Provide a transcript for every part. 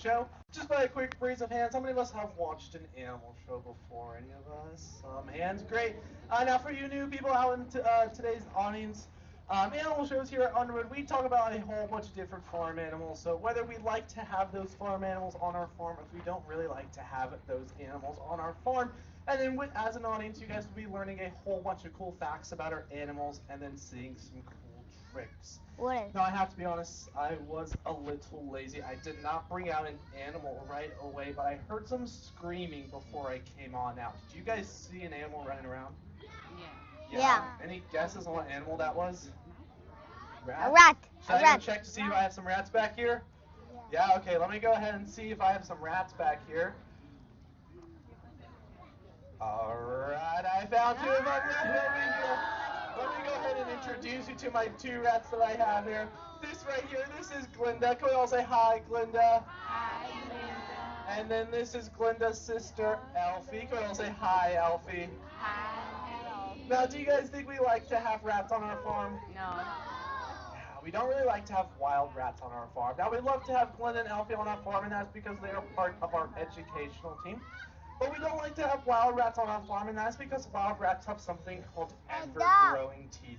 show. Just by a quick raise of hands, how many of us have watched an animal show before? Any of us? Hands, great. Now for you new people out in today's audience, animal shows here at Underwood, we talk about a whole bunch of different farm animals. So whether we like to have those farm animals on our farm, if we don't really like to have those animals on our farm, and then as an audience, you guys will be learning a whole bunch of cool facts about our animals and then seeing some cool tricks. What? Now, I have to be honest, I was a little lazy. I did not bring out an animal right away, but I heard some screaming before I came on out. Did you guys see an animal running around? Yeah. Yeah. Any guesses on what animal that was? A Rat? rat. Should A I go rat. check to see if I have some rats back here? Yeah, okay, let me go ahead and see if I have some rats back here. Alright, I found two of them. Let me go ahead and introduce you to my two rats that I have here. This right here, this is Glinda. Can we all say hi, Glinda? Hi, Linda. And then this is Glinda's sister, Elfie. Can we all say hi, Elfie? Hi. Now, do you guys think we like to have rats on our farm? No. Yeah, we don't really like to have wild rats on our farm. Now, we love to have Glinda and Elfie on our farm, and that's because they are part of our educational team. But we don't like to have wild rats on our farm, and that's because wild rats have something called ever-growing teeth.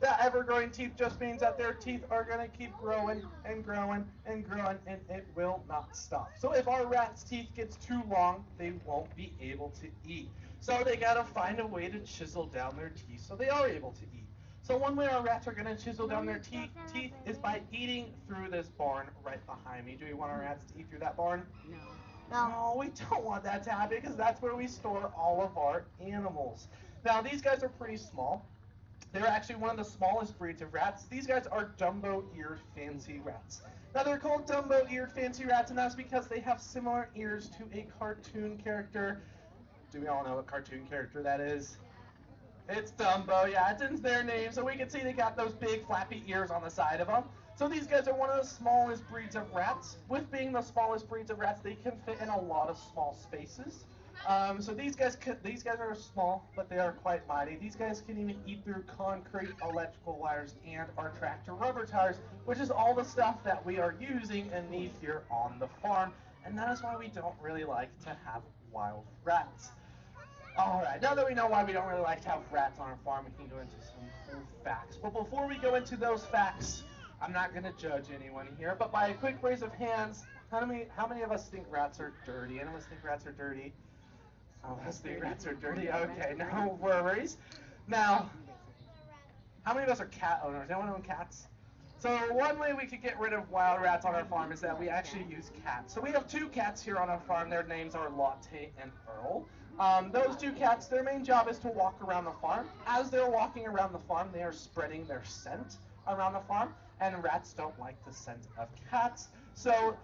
That ever-growing teeth just means that their teeth are going to keep growing and growing and growing, and it will not stop. So if our rat's teeth gets too long, they won't be able to eat. So they got to find a way to chisel down their teeth so they are able to eat. So one way our rats are going to chisel down their teeth is by eating through this barn right behind me. Do we want our rats to eat through that barn? No. No, we don't want that to happen because that's where we store all of our animals. Now, these guys are pretty small. They're actually one of the smallest breeds of rats. These guys are Dumbo-eared fancy rats. Now, they're called Dumbo-eared fancy rats, and that's because they have similar ears to a cartoon character. Do we all know what cartoon character that is? It's Dumbo, yeah, it's in their name, so we can see they got those big flappy ears on the side of them. So these guys are one of the smallest breeds of rats. With being the smallest breeds of rats, they can fit in a lot of small spaces. So these guys are small, but they are quite mighty. These guys can even eat through concrete, electrical wires, and our tractor rubber tires, which is all the stuff that we are using and need here on the farm. And that is why we don't really like to have wild rats. Alright, now that we know why we don't really like to have rats on our farm, we can go into some cool facts. But before we go into those facts, I'm not going to judge anyone here, but by a quick raise of hands, how many of us think rats are dirty? Anyone else think rats are dirty? Some of us think rats are dirty. Okay, no worries. Now, how many of us are cat owners? Anyone own cats? So one way we could get rid of wild rats on our farm is that we actually use cats. So we have two cats here on our farm. Their names are Latte and Earl. Those two cats, their main job is to walk around the farm. As they're walking around the farm, they are spreading their scent around the farm, and rats don't like the scent of cats. So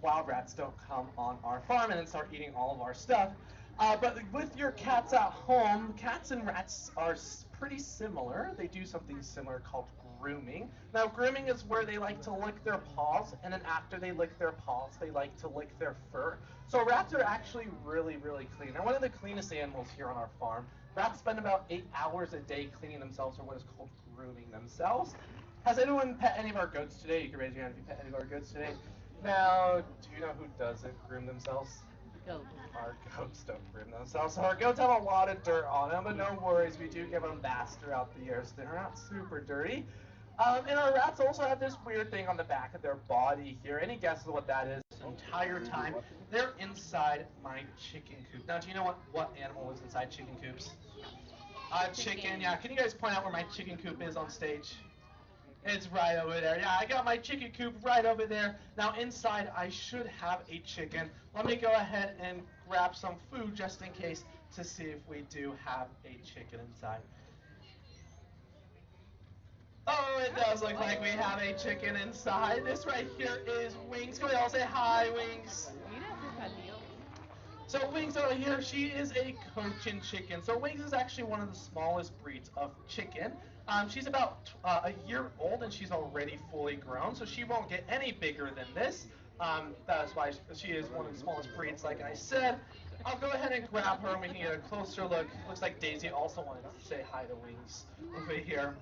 wild rats don't come on our farm and then start eating all of our stuff. But with your cats at home, cats and rats are pretty similar. They do something similar called grooming. Now, grooming is where they like to lick their paws, and then after they lick their paws, they like to lick their fur. So rats are actually really, really clean. They're one of the cleanest animals here on our farm. Rats spend about 8 hours a day cleaning themselves, or what is called grooming themselves. Has anyone pet any of our goats today? You can raise your hand if you pet any of our goats today. Now, do you know who doesn't groom themselves? Goat. Our goats don't groom themselves. So our goats have a lot of dirt on them, but no worries. We do give them baths throughout the year, so they're not super dirty. And our rats also have this weird thing on the back of their body here. Any guesses what that is? The entire time, they're inside my chicken coop. Now, do you know what animal is inside chicken coops? Chicken, yeah. Can you guys point out where my chicken coop is on stage? It's right over there. Yeah, I got my chicken coop right over there. Now inside I should have a chicken. Let me go ahead and grab some food just in case to see if we do have a chicken inside. Oh, it does look like we have a chicken inside. This right here is Wings. Can we all say hi, Wings? So Wings over here, she is a Cochin chicken. So Wings is actually one of the smallest breeds of chicken. She's about a year old and she's already fully grown, so she won't get any bigger than this. That is why she is one of the smallest breeds, like I said. I'll go ahead and grab her and we can get a closer look. Looks like Daisy also wanted to say hi to Wings over here.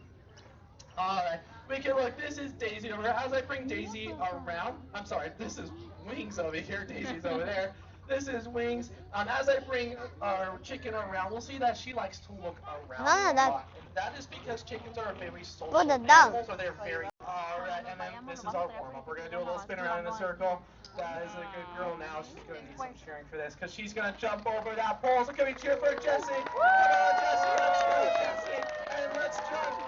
All right. We can look. This is Daisy over here. As I bring Daisy around, I'm sorry. This is Wings over here. Daisy's over there. This is Wings. As I bring our chicken around, we'll see that she likes to look around a lot. And that is because chickens are a very social animal, so they're very. All right, and then this is our warm up. We're gonna do a little spin around in a circle. That is a good girl now. She's gonna need some cheering for this because she's gonna jump over that pole. So can we cheer for Jessie? Come on, Jessie. Let's go, Jessie. And let's jump.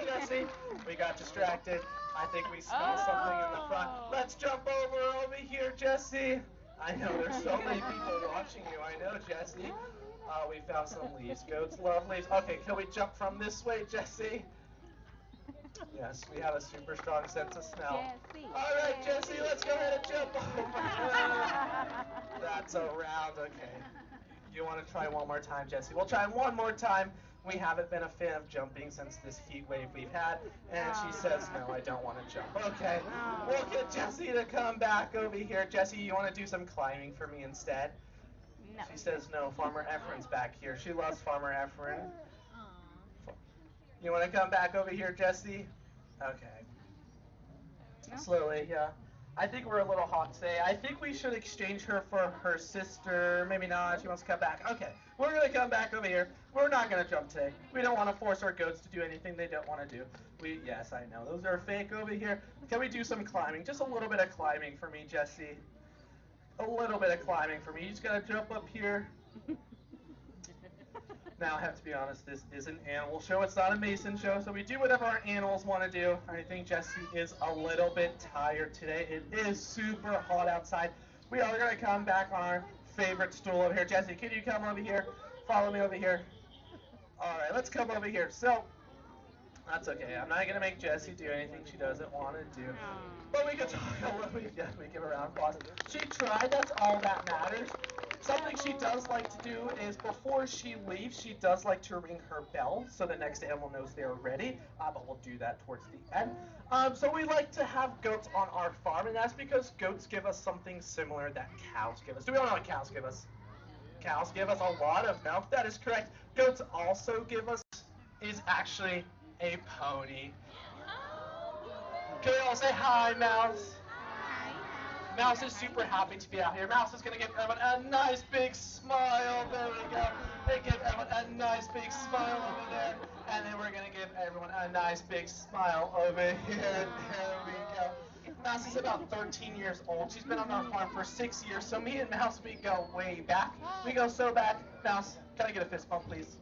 Jesse. We got distracted. I think we smell something in the front. Let's jump over here, Jesse. I know there's so many people watching you. I know, Jesse. We found some leaves. Goats love leaves. Okay, can we jump from this way, Jesse? Yes, we have a super strong sense of smell. Jesse. All right, Jesse, let's go ahead and jump over. That's around. Okay. You want to try one more time, Jesse? We'll try one more time. We haven't been a fan of jumping since this heat wave we've had, and she says, no, I don't want to jump. Okay, we'll get Jessie to come back over here. Jessie, you want to do some climbing for me instead? No. She says, no, Farmer Efren's back here. She loves Farmer Efren. You want to come back over here, Jessie? Okay. No? Slowly, yeah. I think we're a little hot today. I think we should exchange her for her sister. Maybe not. She wants to come back. Okay, we're going to come back over here. We're not going to jump today. We don't want to force our goats to do anything they don't want to do. Yes, I know. Those are fake over here. Can we do some climbing? Just a little bit of climbing for me, Jessie. A little bit of climbing for me. You just got to jump up here. Now, I have to be honest, this is an animal show. It's not a Mason show, so we do whatever our animals want to do. I think Jessie is a little bit tired today. It is super hot outside. We are going to come back on our favorite stool over here. Jessie, can you come over here? Follow me over here. All right, let's come over here. So, that's okay. I'm not going to make Jessie do anything she doesn't want to do. But we can talk a little bit. Yeah, we give her a round of applause. She tried. That's all that matters. Something she does like to do is before she leaves, she does like to ring her bell so the next animal knows they're ready. But we'll do that towards the end. So we like to have goats on our farm, and that's because goats give us something similar that cows give us. Do we all know what cows give us? Cows give us a lot of milk. That is correct. Goats also give us is actually a pony. Can we all say hi, Mouse? Mouse is super happy to be out here. Mouse is going to give everyone a nice big smile. There we go. They give everyone a nice big smile over there. And then we're going to give everyone a nice big smile over here. There we go. Mouse is about 13 years old. She's been on our farm for 6 years. So me and Mouse, we go way back. We go so back. Mouse, can I get a fist bump, please?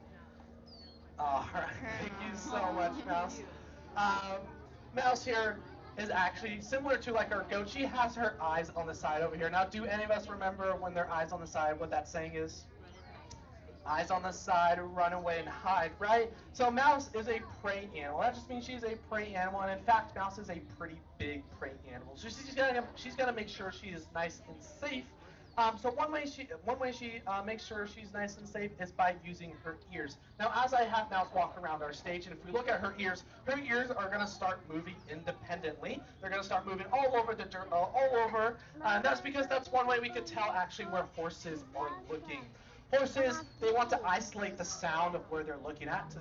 All right. Thank you so much, Mouse. Mouse here is actually similar to like our goat. She has her eyes on the side over here. Now, do any of us remember when their eyes on the side, what that saying is? Eyes on the side, run away and hide, right? So Mouse is a prey animal. That just means she's a prey animal, and in fact, Mouse is a pretty big prey animal. So she's gonna make sure she is nice and safe. So one way she makes sure she's nice and safe is by using her ears. Now, as I have Mouse walk around our stage, and if we look at her ears are going to start moving independently. They're going to start moving all over the dirt, all over. And that's because that's one way we could tell actually where horses are looking. Horses, they want to isolate the sound of where they're looking at to